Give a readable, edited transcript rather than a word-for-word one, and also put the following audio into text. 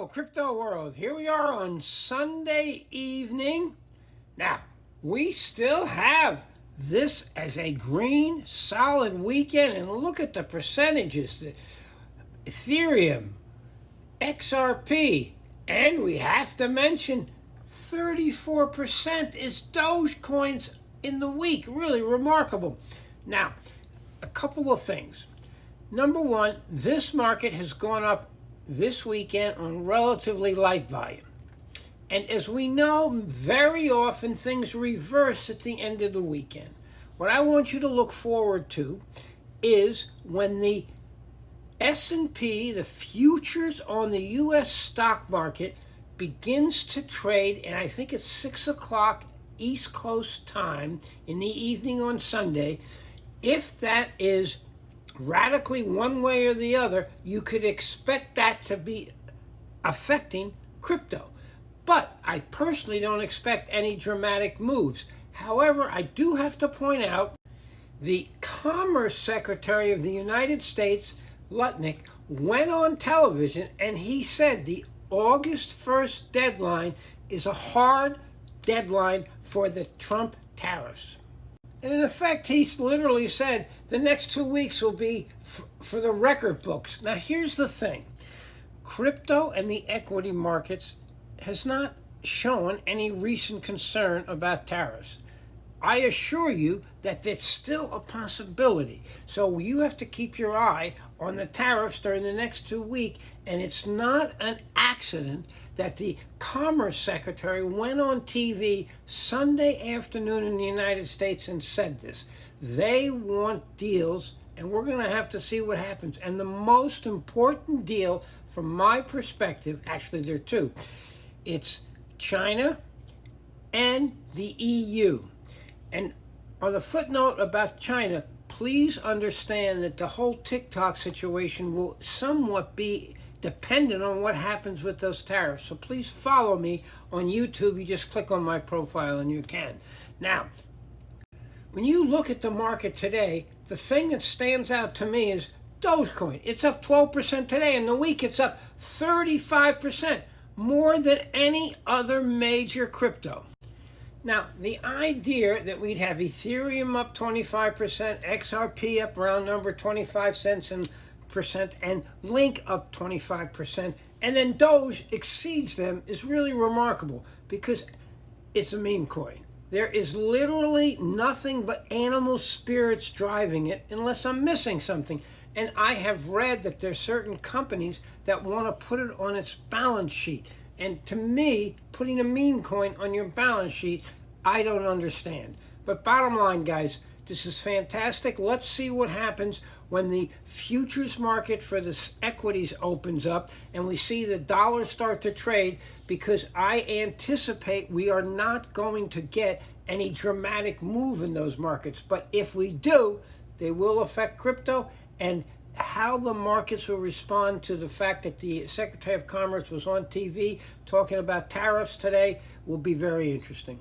Hello, crypto world. Here we are on Sunday evening. Now, we still have this as a green, solid weekend, and look at the percentages. The Ethereum, XRP, and we have to mention 34% is Dogecoins in the week. Really remarkable. Now, a couple of things. Number one, this market has gone up this weekend on relatively light volume. And as we know, very often things reverse at the end of the weekend. What I want you to look forward to is when the S&P, the futures on the U.S. stock market, begins to trade, and I think it's 6 o'clock East Coast time in the evening on Sunday. If that is radically one way or the other, you could expect that to be affecting crypto. But I personally don't expect any dramatic moves. However, I do have to point out the Commerce Secretary of the United States, Lutnik, went on television and he said the August 1st deadline is a hard deadline for the Trump tariffs. And in effect, he literally said the next 2 weeks will be for the record books. Now, here's the thing. Crypto and the equity markets has not shown any recent concern about tariffs. I assure you that it's still a possibility. So you have to keep your eye on the tariffs during the next 2 weeks. And it's not an accident that the Commerce Secretary went on TV Sunday afternoon in the United States and said this. They want deals, and we're going to have to see what happens. And the most important deal from my perspective, actually there are two, it's China and the EU. And on the footnote about China, please understand that the whole TikTok situation will somewhat be dependent on what happens with those tariffs. So please follow me on YouTube. You just click on my profile and you can. Now, when you look at the market today, the thing that stands out to me is Dogecoin. It's up 12% today. In the week, it's up 35%, more than any other major crypto. Now, the idea that we'd have Ethereum up 25%, XRP up round number 25 cents and percent, and Link up 25%, and then Doge exceeds them is really remarkable because it's a meme coin. There is literally nothing but animal spirits driving it unless I'm missing something. And I have read that there's certain companies that want to put it on its balance sheet. And to me, putting a meme coin on your balance sheet, I don't understand. But bottom line, guys, this is fantastic. Let's see what happens when the futures market for the equities opens up and we see the dollar start to trade, because I anticipate we are not going to get any dramatic move in those markets. But if we do, they will affect crypto, and how the markets will respond to the fact that the Secretary of Commerce was on TV talking about tariffs today will be very interesting.